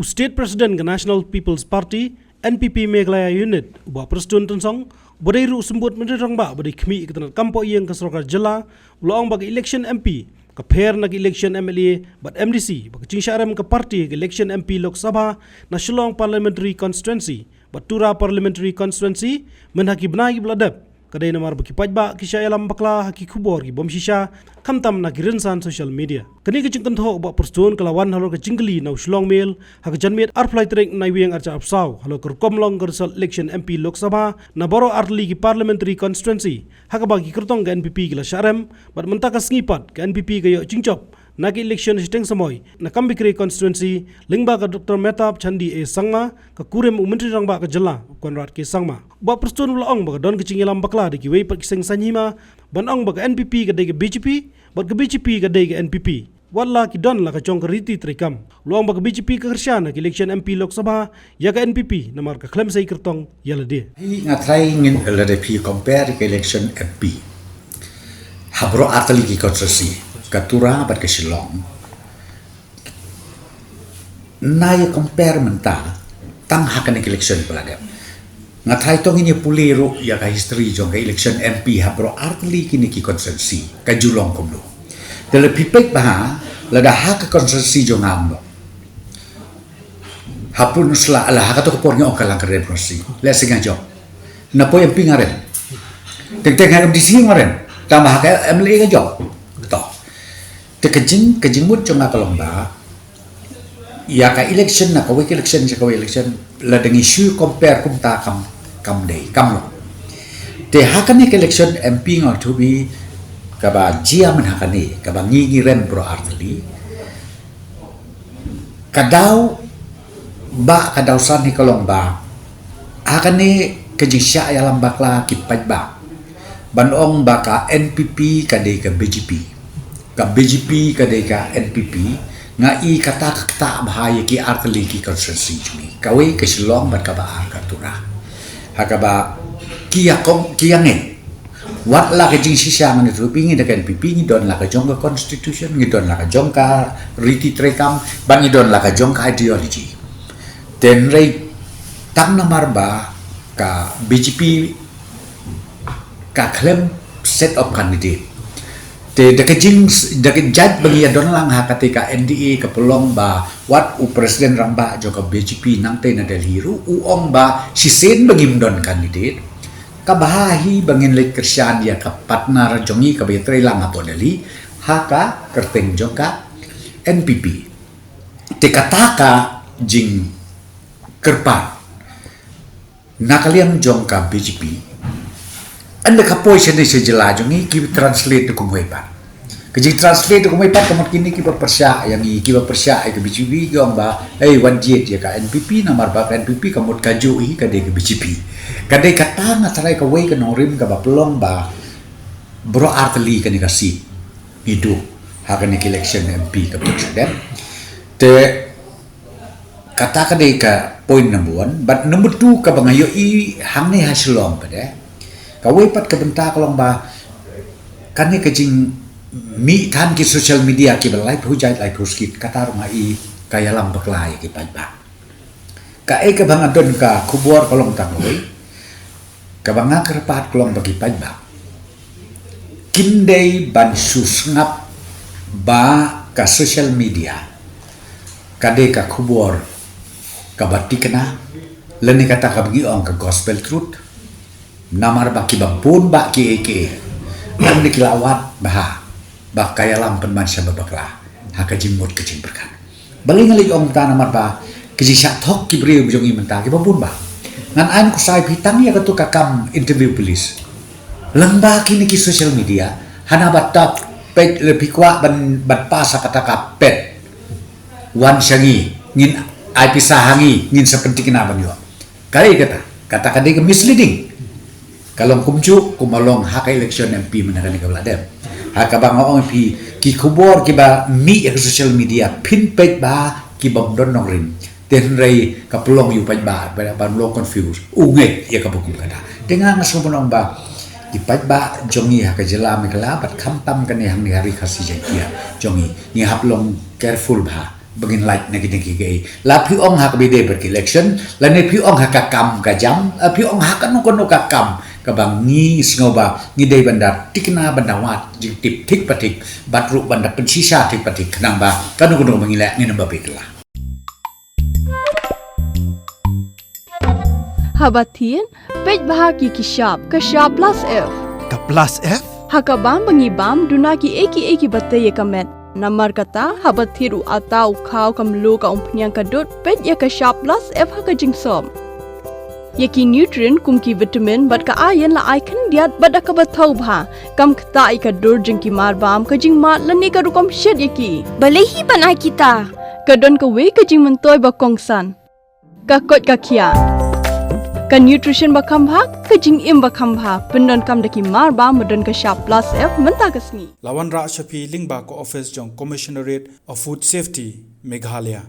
State President ke National People's Party NPP Meghalaya Unit uba Presiden Tensong bodai ru sembut menderang ba bodai kemi ke tanat kampo yang ke Sorokar Jela ulang bagi election MP ke pair nak election MLA bat MDC bagi cingsyaram ke parti ke election MP Lok Sabha na Shillong Parliamentary Constituency bat Tura Parliamentary Constituency menhaki benai beladab kadai namar bagi pajba kisah alam bakla haki kubor ki bom shisha kamtam na kirinsan social media kini ke cingkan tho ba perstun kelawan halo ke cingkeli na Shillong Mail hak janmet arfly trek na wieng arca apsau halo ke komlong ke result election MP Lok Sabha na boro artli ki Parliamentary Constituency hak bagi kertong ke NPP kila syarem bat mentakas ngipat ke NPP ke yo cingcop nak election siteng samoy na kambikri constituency lingba ka Dr. Metab Chandi E Sangma ka kurem menteri rang ba ka Jela Konrad ke Sangma ba perstun ulaong ba don kecing ilam bakla de ki wei pat kiseng sanyima banong ba ka NPP ka de ke BJP bat ke BJP ka de ke NPP wala ki don la ka chong ka riti trikam luang ba ka BJP ka kersyana ki election MP Lok Sabha ya ka NPP namar ka klem sai kertong yala de ngatrai ngin LDP compare ke election MP habro atali ki constituency Katura bat ke Shillong nai compare menta tang hakan election pelagam ngatai tong ini puliru ya ka history jong ka election MP habro artli kini ki constituency ka Julong kumlo dele pipek bah lada hak constituency jong amlo hapun sla ala hak to pornyo kalang kare prosi le singa jong na po MP ngaren teng haram di sini ngaren tambah hak MLA ka jong te kejing mut cuma kalong ba ya ka election na ka week election sa ka election la deng issue compare kum ta kam day kam lo te hakani election MP ngor to be ka ba jia man hakani ka ba ngi ren bro artli kadaw san ni kalong ba hakani kejing sya ya lambakla kipaj ba banong ba ka NPP ka de ka BJP ka BJP ka de ka NPP nga i kata bahaya ki artli ki constituency jumi kawe ke Shillong bat ka ba ka Tura hakaba kiya nge wat la ka jing sisya ngani tu pingi de ka NPP ni don la ka jong ka constitution ni don la ka jong ka riti trekam ban ni don la ka jong ka ideology den rei tam namar ba ka BJP ka claim set of candidate te dekat jad bagi adon lang ha ketika NDA ke pelong ba wat u presiden ramba joka BJP nang te na delhiru uong ba si sen bagi mdon kandidat kabahahi bangin lek kersian ya ka partner jongi ka betre lang ato deli haka kerteng joka NPP te kataka jing kerpat nakaliam jongka BJP anda kapoi sini sejela jongi ki translate tu kumwepa keji translate tu kumwepa kamot kini ki persya yang ki persya ke BJP gong ba wanjiet ya ka NPP namar ba NPP kamot kaju ka de ke BJP kadai kata ngatarai ka wei ka norim ka ba pelong ba bro artli ka ni kasi itu hakan election MP ka presiden te kata ka de ka point number 1 but number 2 ka bangayo i hang ni hasilong pada kawai pat kebentak long ba kani kejing mi tan ki social media ki belai hujai lai puskit kata rumah i kaya lam baklai ki pajba ka ke bang adon ka kubor kolong tangoi ka bang kerpat kolong bagi pajba kindai ban susngap ba ka social media kade ka kubor ka batikna leni kata ka bagi ong ka gospel truth namar baki babun baki eke am dikilawat bah kaya lampen mansya babakla haka jimut kecing berkan bali ngali ong ta namar ba kiji tok kibri bujongi menta ki babun ba ngan an kusai pitang ya ketu kakam interview police lembah kini ki social media hana batak pet lebih kuat ban pasa kata kapet wan syangi ngin ai pisahangi ngin sepenting kena ban yo kali kata kade misleading kalau kumcu kumalong haka election MP menakan ke beladem haka bang MP ki kubor ki ba mi ke social media pin page ba ki bam don nongrin ten rei ka pelong yu page ba ban lo confuse unge ya ka bukum kada dengan ngasumong ba di page ba jongi haka jela me kala bat kam tam kan yang ni hari kasih jakia jongi ni haplong careful ba begin light na gini gay la piong hak bide ber election la ne piong hak kam ka jam piong hak no kono ka kam ka bang ni singoba ni dei bandar tikna bandawat jing tip tik patik batru bandar pensisa tik patik kenang ba kanu kono mangilak ni namba pikla Habatin pej bahagi kishap kashap plus F Ka plus F? hakabam bangibam dunaki eki batay kamet Namar kata habat thiru atau kau kamlu ka umpnyang kadut pet ya ka sharp plus F ha ka jingsom. Yaki nutrient kum ki vitamin bat ka iron la icon diat bat ka bathau bha kam khta I ka dur jing ki mar bam ka jing mat lani ka rukom shed yaki. Balehi banai kita. Ka don ka we ka jing mentoy ba kongsan. Ka kot ka kia. Ka nutrition ba khambha ka jing im ba khambha pendon kam daki mar ba modon ka sharp plus F menta kasni. Lawan Ra Shafi Lingba ko office jong Commissionerate of Food Safety Meghalaya.